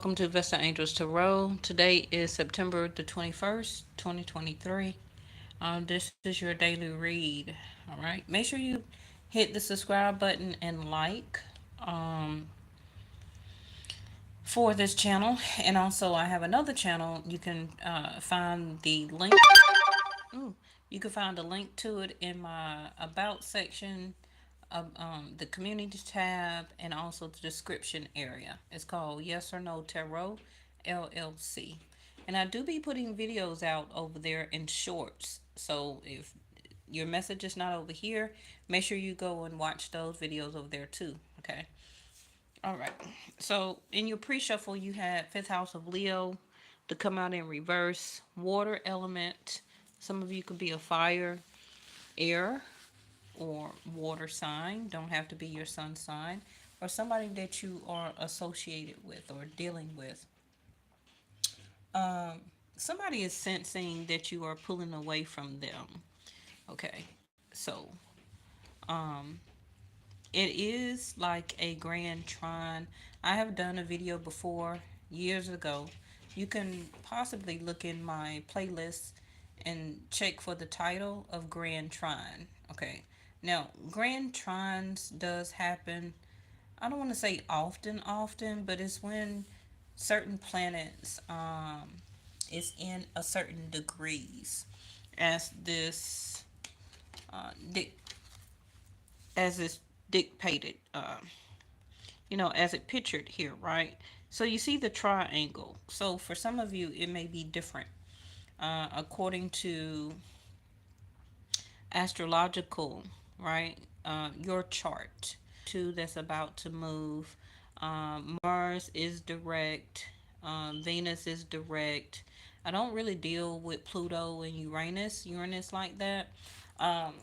Welcome to Vesta Angels Tarot. Today is September the 21st, 2023. This is your daily read. All right. Make sure you hit the subscribe button and like for this channel. And also, I have another channel. You can find the link. Ooh, you can find a link to it in my About section of the community tab and also the description area. It's called Yes or No Tarot LLC. And I do be putting videos out over there in shorts. So if your message is not over here, make sure you go and watch those videos over there too. Okay. All right. So in your pre-shuffle, you had fifth house of Leo to come out in reverse, water element. Some of you could be a fire, air, or water sign. Don't have to be your sun sign or somebody that you are associated with or dealing with. Um, Somebody is sensing that you are pulling away from them. Okay, so um, it is like a grand trine. I have done a video before years ago. You can possibly look in my playlist and check for the title of Grand Trine. Okay. Now, Grand Trines does happen. I don't want to say often, but it's when certain planets is in a certain degrees as this uh, di- as is dictated. As it pictured here, right? So you see the triangle. So for some of you, it may be different according to astrological, right? Your chart. That's about to move. Mars is direct. Venus is direct. I don't really deal with Pluto and Uranus like that. Um,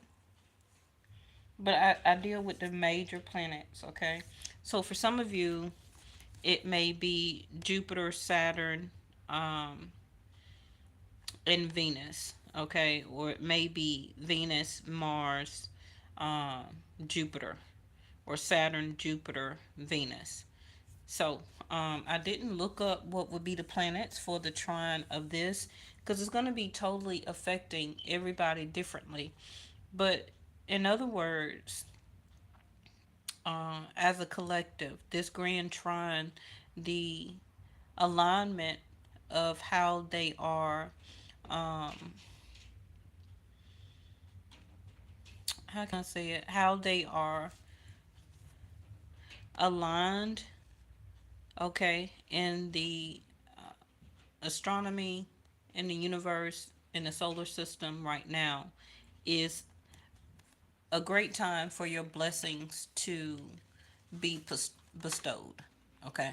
but I deal with the major planets, okay? So for some of you, it may be Jupiter, Saturn, um, and Venus, okay? Or it may be Venus, Mars, um, Jupiter, or Saturn, Jupiter, Venus. So I didn't look up what would be the planets for the trine of this because it's going to be totally affecting everybody differently. But in other words, as a collective, this grand trine, the alignment of how they are, um, how can I say it? How they are aligned, okay, in the astronomy, in the universe, in the solar system right now is a great time for your blessings to be bestowed. Okay.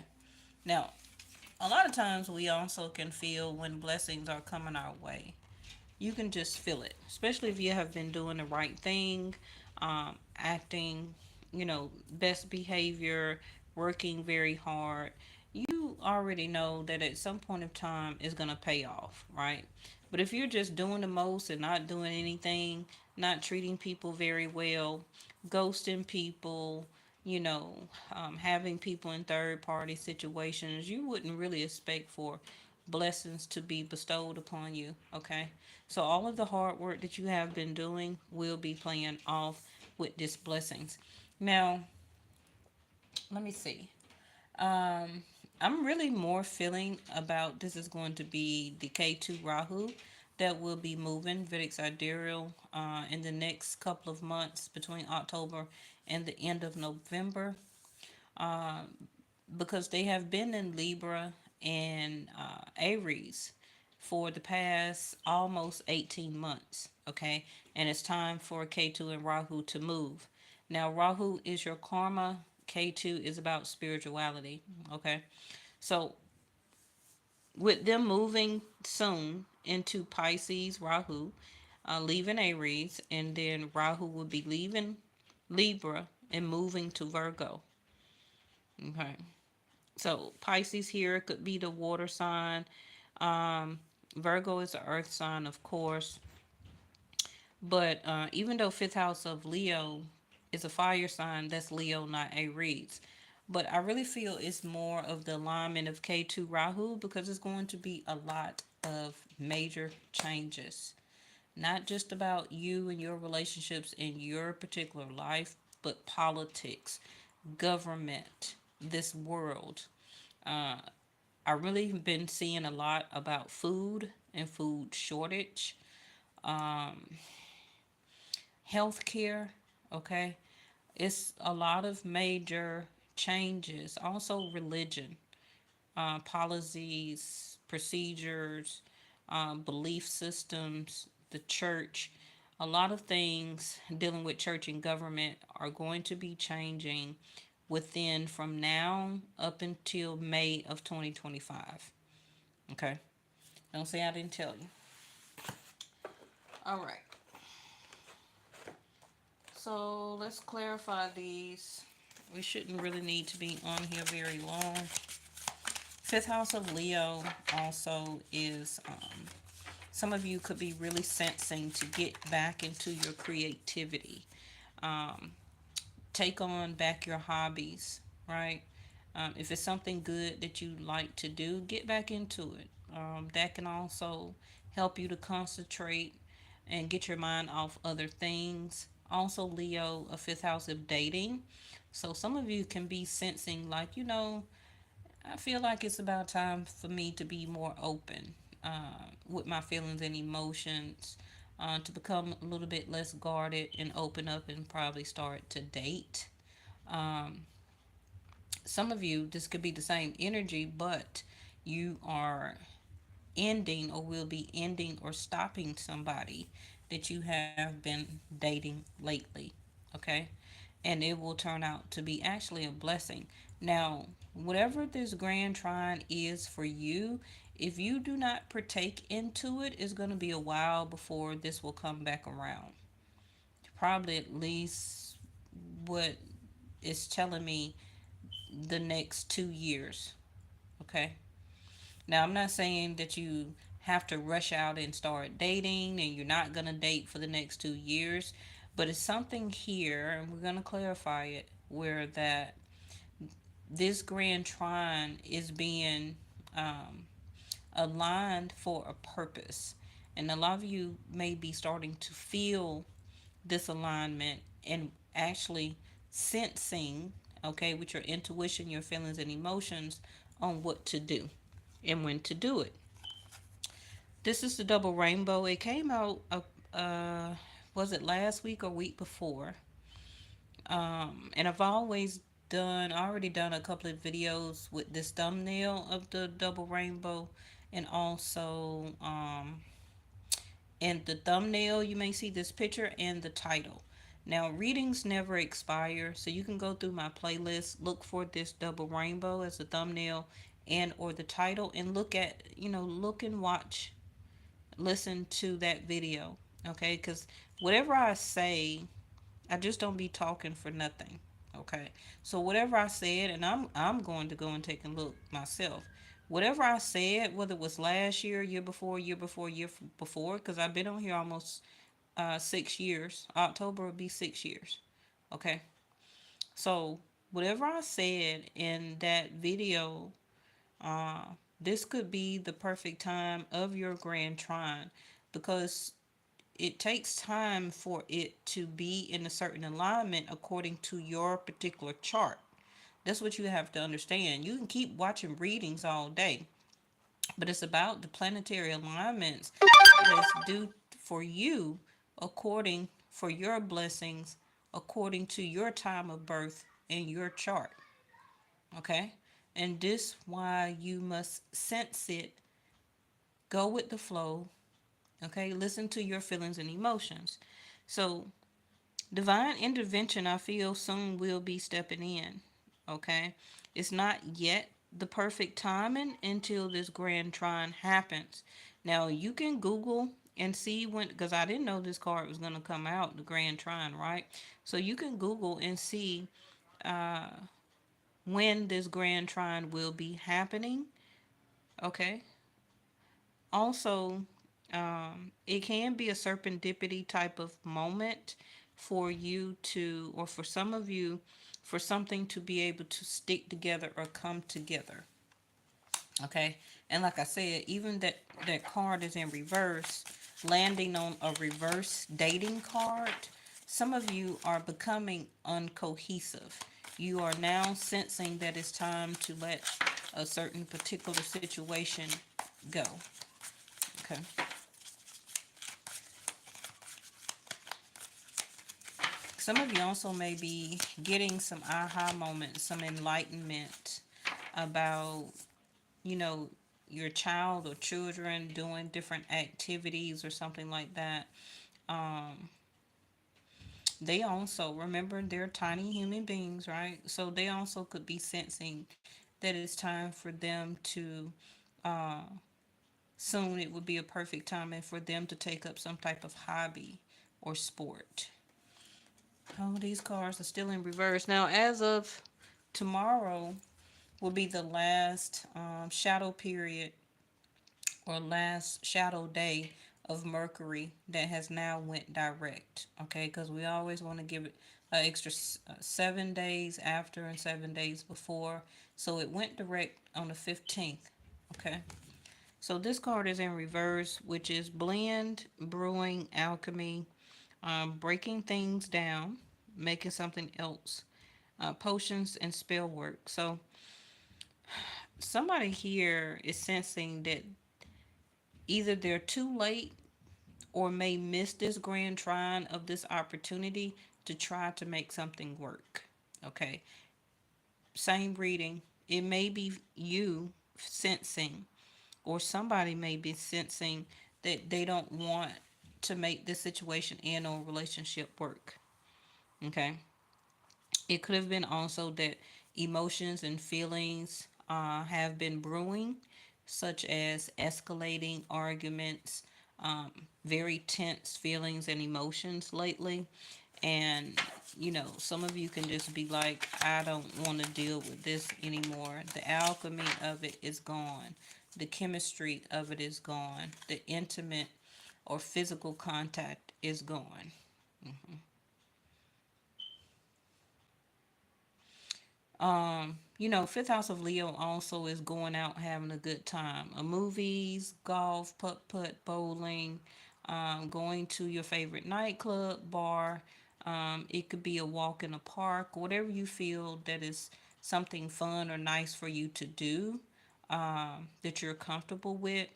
Now, a lot of times we also can feel when blessings are coming our way. You can just feel it, especially if you have been doing the right thing, acting, best behavior, working very hard. You already know that at some point of time it's going to pay off, right? But if you're just doing the most and not doing anything, not treating people very well, ghosting people, having people in third party situations, you wouldn't really expect for blessings to be bestowed upon you. Okay. So all of the hard work that you have been doing will be paying off with these blessings. Now, let me see. Um, I'm really more feeling about this is going to be the K2 Rahu that will be moving Vedic Sidereal in the next couple of months between October and the end of November. Because they have been in Libra and Aries for the past almost 18 months. Okay. And it's time for K2 and Rahu to move. Now, Rahu is your karma, K2 is about spirituality. Okay. So, with them moving soon into Pisces, Rahu, leaving Aries, and then Rahu will be leaving Libra and moving to Virgo. Okay. So Pisces here could be the water sign. Um, Virgo is the earth sign, of course. But even though fifth house of Leo is a fire sign, that's Leo, not Aries. But I really feel it's more of the alignment of K2 Rahu because it's going to be a lot of major changes. Not just about you and your relationships in your particular life, but politics, government, this world. Uh, I really have been seeing a lot about food and food shortage, um, healthcare. Okay, it's a lot of major changes. Also, religion, policies, procedures, belief systems, the church. A lot of things dealing with church and government are going to be changing within from now up until May of 2025. Okay. Don't say I didn't tell you. All right. So let's clarify these. We shouldn't really need to be on here very long. Fifth house of Leo also is some of you could be really sensing to get back into your creativity. Um, Take on back your hobbies, right? If it's something good that you like to do, get back into it. That can also help you to concentrate and get your mind off other things. Also, Leo, a fifth house of dating. So, some of you can be sensing, like, I feel like it's about time for me to be more open with my feelings and emotions, to become a little bit less guarded and open up and probably start to date. Um, some of you, this could be the same energy, but you are ending or will be ending or stopping somebody that you have been dating lately. Okay? And it will turn out to be actually a blessing. Now, whatever this grand trine is for you, if you do not partake into it, it's going to be a while before this will come back around. Probably at least what is telling me the next 2 years. Okay. Now, I'm not saying that you have to rush out and start dating and you're not going to date for the next 2 years, but it's something here, and we're going to clarify it, where that this grand trine is being um, aligned for a purpose. And a lot of you may be starting to feel this alignment and actually sensing, okay, with your intuition, your feelings, and emotions on what to do and when to do it. This is the double rainbow. It came out, was it last week or week before? And I've already done a couple of videos with this thumbnail of the double rainbow, and also in the thumbnail you may see this picture and the title. Now, readings never expire, so you can go through my playlist, look for this double rainbow as a thumbnail and or the title, and look and watch, listen to that video, okay? Because whatever I say, I just don't be talking for nothing, okay? So whatever I said, and I'm going to go and take a look myself. Whatever I said, whether it was last year, year before, because I've been on here almost 6 years. October will be 6 years, okay? So whatever I said in that video, uh, this could be the perfect time of your grand trine, because it takes time for it to be in a certain alignment according to your particular chart. That's what you have to understand. You can keep watching readings all day, but it's about the planetary alignments that's due for you according for your blessings according to your time of birth and your chart. Okay? And this why you must sense it, go with the flow, okay? Listen to your feelings and emotions. So divine intervention, I feel, soon will be stepping in. Okay? It's not yet the perfect timing until this grand trine happens. Now, you can Google and see when, because I didn't know this card was going to come out, the grand trine, right? So you can Google and see uh, when this grand trine will be happening. Okay? Also, it can be a serendipity type of moment for you to, or for some of you, for something to be able to stick together or come together. Okay. And like I said, even that card is in reverse, landing on a reverse dating card. Some of you are becoming uncohesive. You are now sensing that it's time to let a certain particular situation go. Okay. Some of you also may be getting some aha moments, some enlightenment about, you know, your child or children doing different activities or something like that. Um, they also, remember, they're tiny human beings, right? So they also could be sensing that it's time for them to, uh, soon it would be a perfect time and for them to take up some type of hobby or sport. Oh, these cards are still in reverse. Now, as of tomorrow, will be the last shadow period or last shadow day of Mercury that has now went direct. Okay, because we always want to give it an extra 7 days after and 7 days before. So it went direct on the 15th. Okay. So this card is in reverse, which is blend, brewing, alchemy, breaking things down, making something else, potions, and spell work. So somebody here is sensing that either they're too late or may miss this grand trine of this opportunity to try to make something work. Okay, same reading. It may be you sensing, or somebody may be sensing that they don't want to make this situation and or relationship work. Okay, it could have been also that emotions and feelings have been brewing, such as escalating arguments, very tense feelings and emotions lately. And, some of you can just be like, I don't want to deal with this anymore. The alchemy of it is gone, the chemistry of it is gone, the intimate or physical contact is gone. Fifth house of Leo also is going out having a good time. Movies, golf, putt putt, bowling, going to your favorite nightclub, bar. It could be a walk in a park, whatever you feel that is something fun or nice for you to do, that you're comfortable with.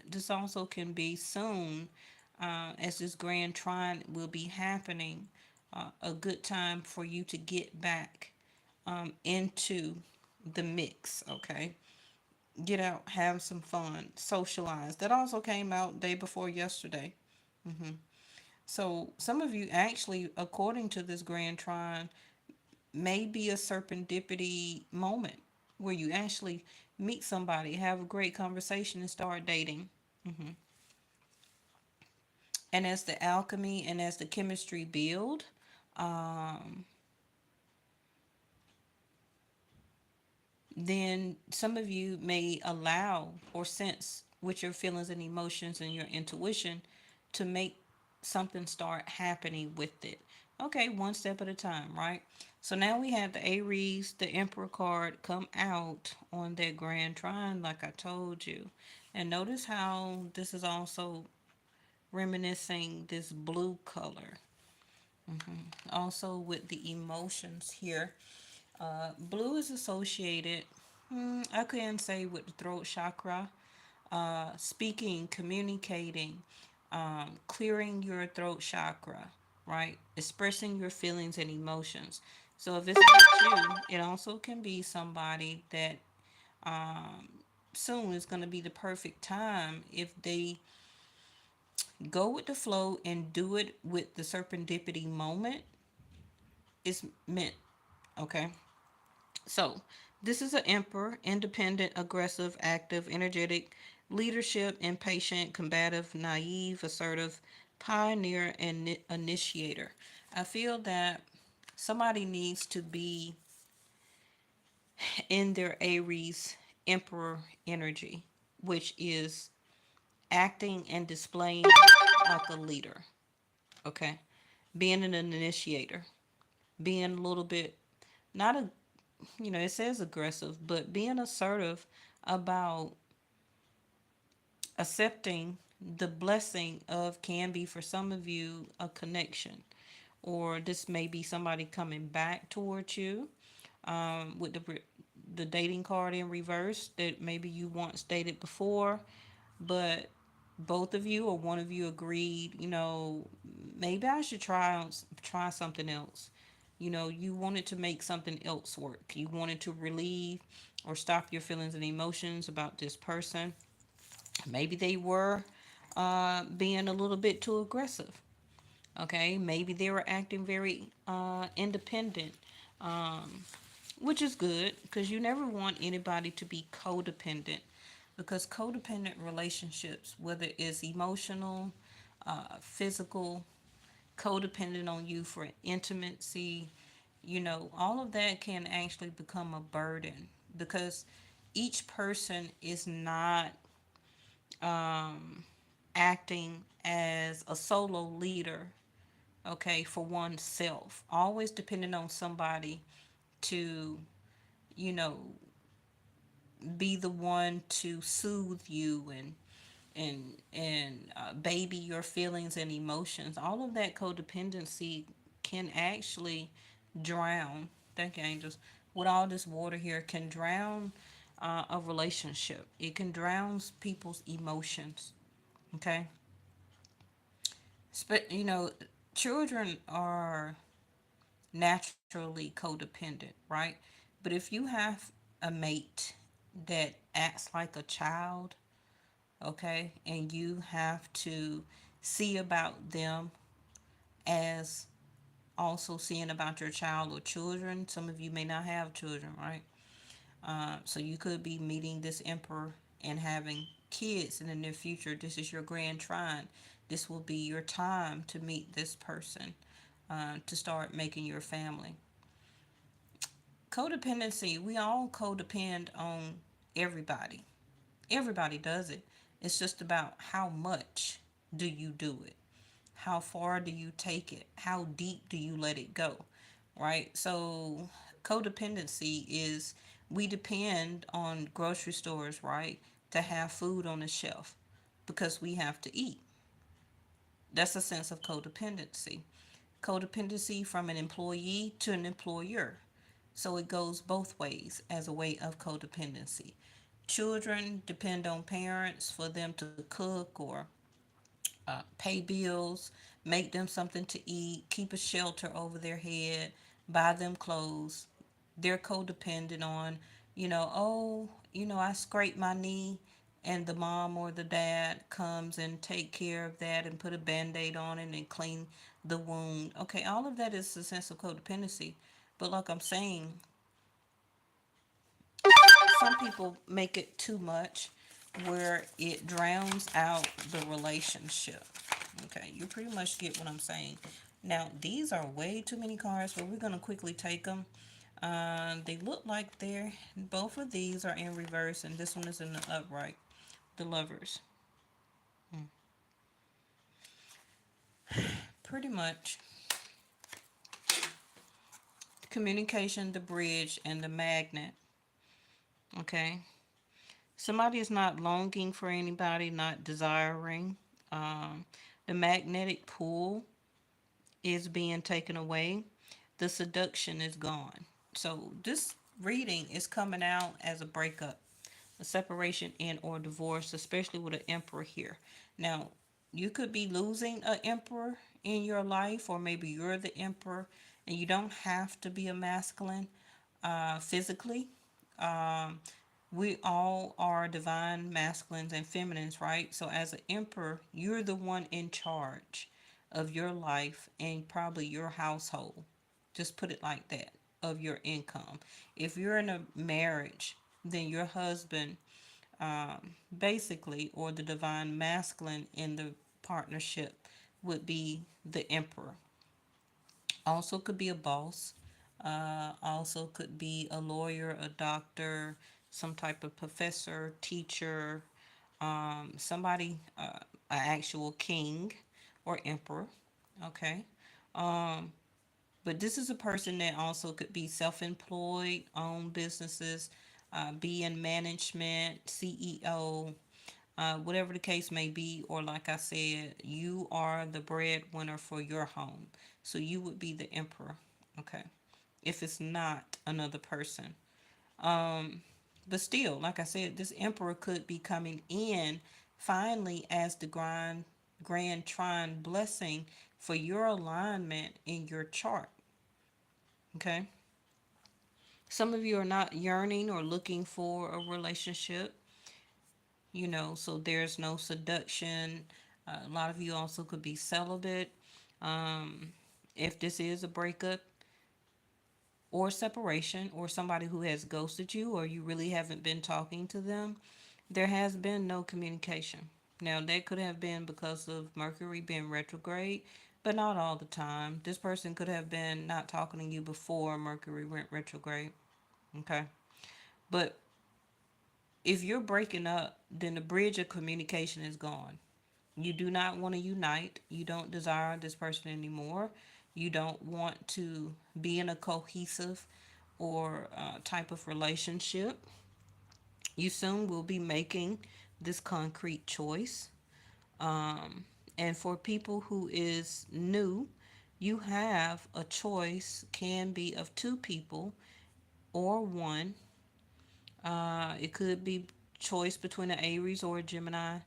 This also can be soon, as this grand trine will be happening, a good time for you to get back into the mix, okay? Get out, have some fun, socialize. That also came out day before yesterday. So some of you actually, according to this grand trine, may be a serendipity moment where you actually meet somebody, have a great conversation, and start dating. And as the alchemy and as the chemistry build, um, then some of you may allow or sense with your feelings and emotions and your intuition to make something start happening with it. Okay, one step at a time, right? So now we have the Aries, the Emperor card come out on that Grand Trine, like I told you. And notice how this is also reminiscing this blue color. Also with the emotions here. Blue is associated, I can say, with the throat chakra, speaking, communicating, clearing your throat chakra, right? Expressing your feelings and emotions. So if it's not you, it also can be somebody that um, soon is going to be the perfect time if they go with the flow and do it with the serendipity moment. It's meant, okay? So, this is an emperor, independent, aggressive, active, energetic, leadership, impatient, combative, naive, assertive, pioneer, and initiator. I feel that somebody needs to be in their Aries emperor energy, which is acting and displaying like a leader, okay? Being an initiator, being a little bit not a, it says aggressive, but being assertive about accepting the blessing of, can be for some of you a connection, or this may be somebody coming back towards you, with the dating card in reverse, that maybe you once dated before, but both of you or one of you agreed, maybe I should try something else. You wanted to make something else work. You wanted to relieve or stop your feelings and emotions about this person. Maybe they were being a little bit too aggressive. Okay, maybe they were acting very independent, um, which is good because you never want anybody to be codependent, because codependent relationships, whether it's emotional, physical, codependent on you for intimacy, all of that can actually become a burden, because each person is not um, acting as a solo leader, okay, for oneself, always depending on somebody to, you know, be the one to soothe you and baby your feelings and emotions. All of that codependency can actually drown. Thank you, angels. With all this water here, can drown a relationship. It can drown people's emotions. Okay, children are naturally codependent, right? But if you have a mate that acts like a child, okay, and you have to see about them as also seeing about your child or children. Some of you may not have children, right? So you could be meeting this emperor and having kids in the near future. This is your grand trine. This will be your time to meet this person, to start making your family. Codependency, we all codepend on everybody. Everybody does it. It's just about how much do you do it? How far do you take it? How deep do you let it go? Right? So, codependency is, we depend on grocery stores, right, to have food on the shelf because we have to eat. That's a sense of codependency. Codependency from an employee to an employer. So it goes both ways as a way of codependency. Children depend on parents for them to cook or pay bills, make them something to eat, keep a shelter over their head, buy them clothes. They're codependent on, I scraped my knee, and the mom or the dad comes and take care of that and put a band-aid on it and clean the wound. Okay, all of that is a sense of codependency. But like I'm saying, some people make it too much where it drowns out the relationship. Okay, you pretty much get what I'm saying. Now, these are way too many cards, but we're going to quickly take them. They look like both of these are in reverse, and this one is in the upright. The lovers. Pretty much communication, the bridge, and the magnet. Okay. Somebody is not longing for anybody, not desiring. Um, the magnetic pull is being taken away. The seduction is gone. So this reading is coming out as a breakup, a separation, and or divorce, especially with an emperor here. Now, you could be losing an emperor in your life, or maybe you're the emperor, and you don't have to be a masculine physically. Um, we all are divine masculines and feminines, right? So as an emperor, you're the one in charge of your life and probably your household. Just put it like that, of your income. If you're in a marriage, then your husband, basically, or the divine masculine in the partnership, would be the emperor. Also could be a boss. Also could be a lawyer, a doctor, some type of professor, teacher, somebody, an actual king or emperor. Okay. But this is a person that also could be self-employed, own businesses, be in management, CEO, whatever the case may be. Or like I said, you are the breadwinner for your home. So you would be the emperor. Okay. If it's not another person. Um, but still, like I said, this emperor could be coming in finally as the grand trine blessing for your alignment in your chart. Okay. Some of you are not yearning or looking for a relationship, so there's no seduction. A lot of you also could be celibate. Um, if this is a breakup or separation, or somebody who has ghosted you, or you really haven't been talking to them, there has been no communication. Now, that could have been because of Mercury being retrograde, but not all the time. This person could have been not talking to you before Mercury went retrograde. Okay. But if you're breaking up, then the bridge of communication is gone. You do not want to unite. You don't desire this person anymore. You don't want to be in a cohesive or type of relationship. You soon will be making this concrete choice. Um, and for people who is new, you have a choice, can be of two people or one. It could be choice between an Aries or a Gemini.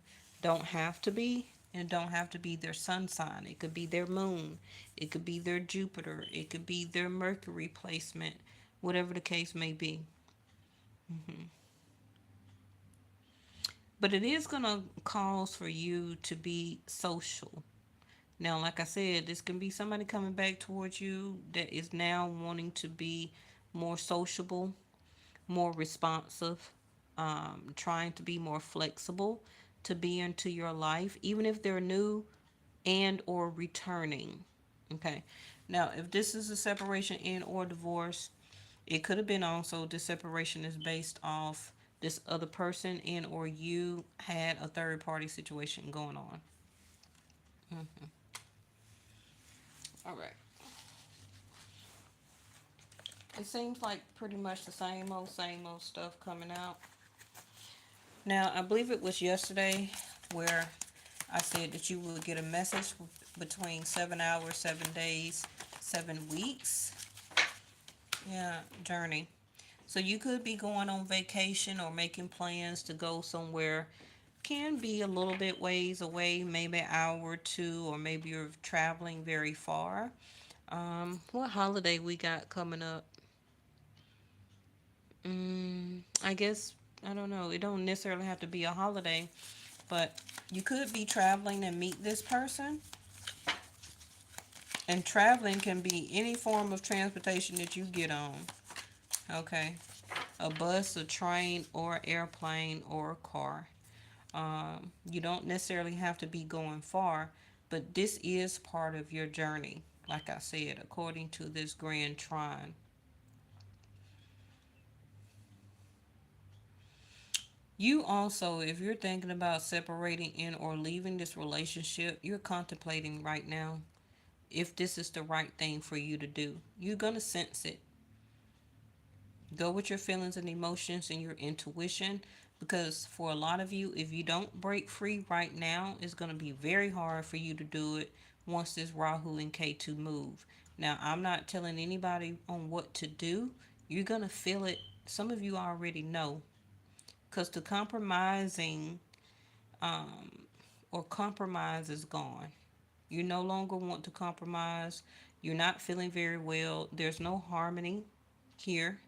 Don't have to be, and don't have to be their sun sign. It could be their moon. It could be their Jupiter. It could be their Mercury placement, whatever the case may be. hmm But it is going to cause for you to be social. Now, like I said, this can be somebody coming back towards you that is now wanting to be more sociable, more responsive, trying to be more flexible to be into your life, even if they're new and or returning. Okay. Now, if this is a separation and or divorce, it could have been also this separation is based off this other person and or you had a third party situation going on. Mm-hmm. All right. It seems like pretty much the same old stuff coming out. Now, I believe it was yesterday where I said that you would get a message between 7 hours, 7 days, 7 weeks. Yeah, journey. So you could be going on vacation or making plans to go somewhere. Can be a little bit ways away, maybe an hour or two, or maybe you're traveling very far. What holiday we got coming up? I guess I don't know. It don't necessarily have to be a holiday, but you could be traveling and meet this person. And traveling can be any form of transportation that you get on. Okay. A bus, a train, or airplane, or a car. You don't necessarily have to be going far, but this is part of your journey. Like I said, according to this grand trine. You also, if you're thinking about separating in or leaving this relationship, you're contemplating right now if this is the right thing for you to do. You're going to sense it. Go with your feelings and emotions and your intuition, because for a lot of you, if you don't break free right now, it's going to be very hard for you to do it once this Rahu and K2 move. Now, I'm not telling anybody on what to do. You're going to feel it. Some of you already know, because the compromising or compromise is gone. You no longer want to compromise. You're not feeling very well. There's no harmony here.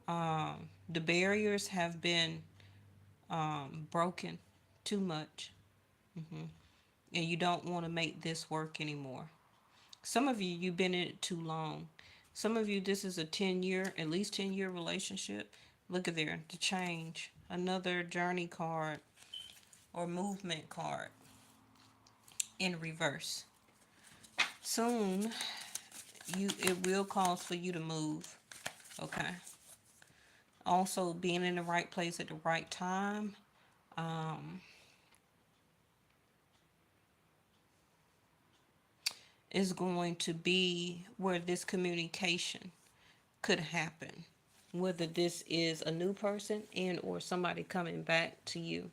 The barriers have been broken too much, and you don't want to make this work anymore. Some of you, you've been in it too long. Some of you, this is a 10-year, at least 10-year relationship. Look at there, the change. Another journey card or movement card in reverse. Soon, it will cause for you to move. Okay. Also, being in the right place at the right time. Um, is going to be where this communication could happen, whether this is a new person and or somebody coming back to you.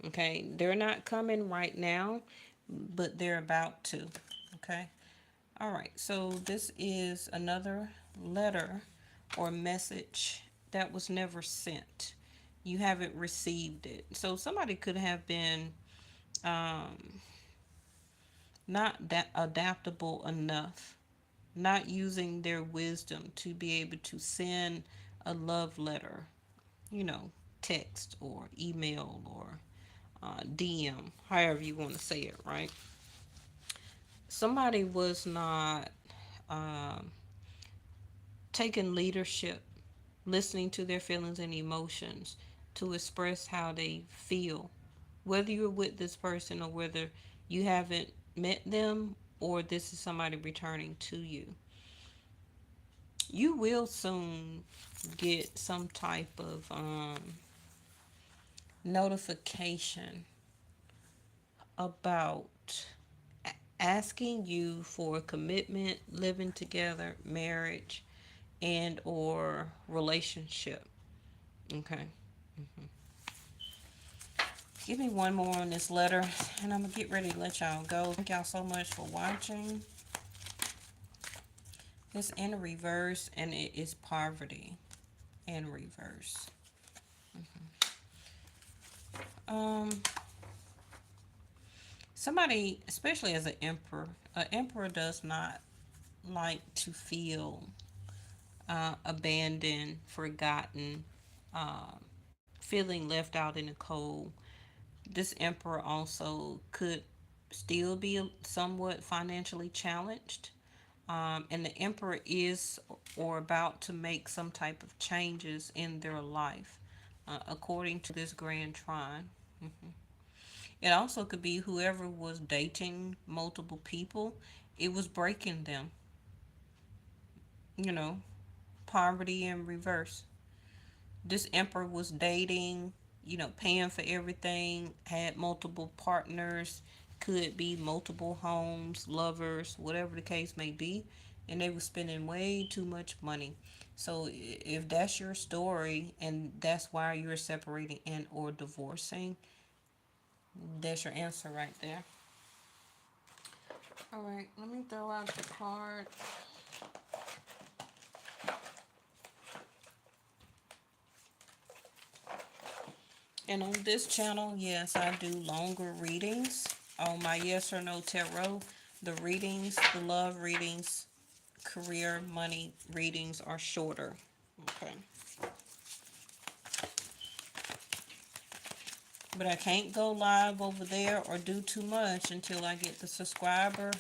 Okay, they're not coming right now, but they're about to. Okay, all right, so this is another letter or message that was never sent. You haven't received it. So somebody could have been um, not that adaptable enough, not using their wisdom to be able to send a love letter, you know, text or email or DM, however you want to say it, right? Somebody was not um, taking leadership, listening to their feelings and emotions to express how they feel, whether you're with this person or whether you haven't met them or this is somebody returning to you. You will soon get some type of notification about asking you for commitment, living together, marriage, and or relationship. Okay. Give me one more on this letter and I'm gonna get ready to let y'all go. Thank y'all so much for watching. It's in reverse and it is poverty in reverse. Um Somebody, especially as an emperor does not like to feel abandoned, forgotten, feeling left out in the cold. This emperor also could still be somewhat financially challenged. And the emperor is or about to make some type of changes in their life, according to this grand trine. It also could be whoever was dating multiple people, it was breaking them, you know, poverty in reverse. This emperor was dating, paying for everything, had multiple partners, could be multiple homes, lovers, whatever the case may be, and they were spending way too much money. So if that's your story and that's why you're separating and or divorcing, that's your answer right there. All right, let me throw out the card. And on this channel, yes, I do longer readings. On my Yes or No Tarot, the readings, the love readings, career, money readings are shorter. Okay. But I can't go live over there or do too much until I get the subscriber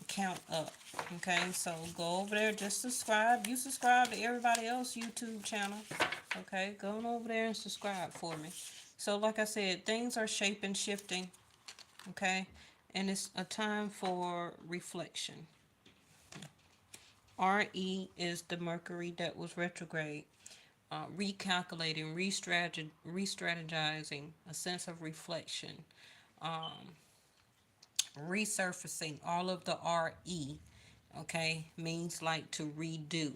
count up. Okay, so go over there, just subscribe. You subscribe to everybody else YouTube channel. Okay, go on over there and subscribe for me. So like I said, things are shaping, shifting. Okay, and it's a time for reflection. RE is the Mercury that was retrograde. Recalculating, re-strategizing, a sense of reflection, resurfacing, all of the RE, okay, means like to redo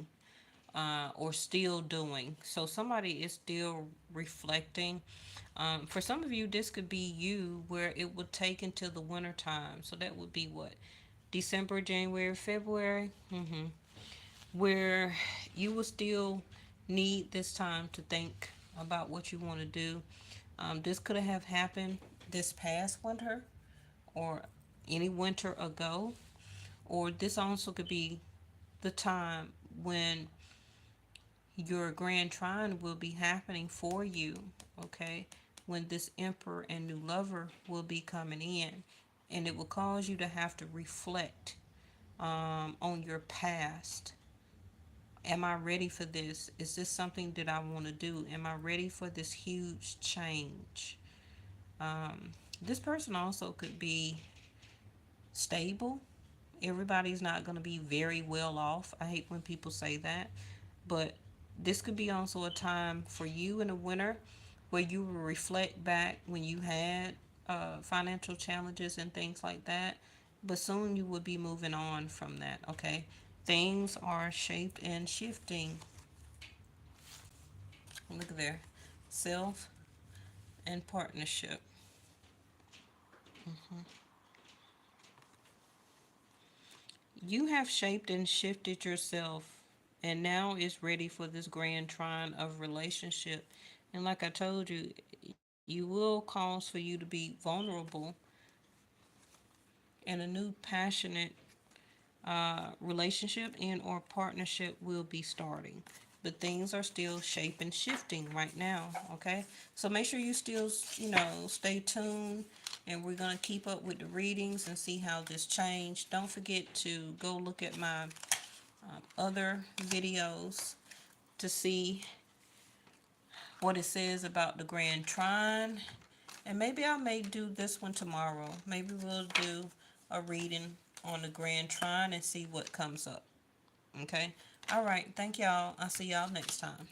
or still doing. So somebody is still reflecting. For some of you, this could be you where it would take until the winter time. So that would be what? December, January, February, where you will still need this time to think about what you want to do. This could have happened this past winter or any winter ago, or this also could be the time when your grand trine will be happening for you, okay? When this emperor and new lover will be coming in, and it will cause you to have to reflect on your past. Am I ready for this? Is this something that I want to do? Am I ready for this huge change? This person also could be stable. Everybody's not going to be very well off. I hate when people say that. But this could be also a time for you in the winter where you will reflect back when you had financial challenges and things like that. but soon you will be moving on from that, okay? Things are shaped and shifting. Look there. Self and partnership. You have shaped and shifted yourself, and now is ready for this grand trine of relationship. And like I told you, you will cause for you to be vulnerable, and a new passionate relationship and or partnership will be starting, but things are still shape and shifting right now, okay? So make sure you still, stay tuned, and we're going to keep up with the readings and see how this changed. Don't forget to go look at my other videos to see what it says about the grand trine, and maybe I may do this one tomorrow. Maybe we'll do a reading on the grand trine and see what comes up. Okay. All right. Thank y'all. I'll see y'all next time.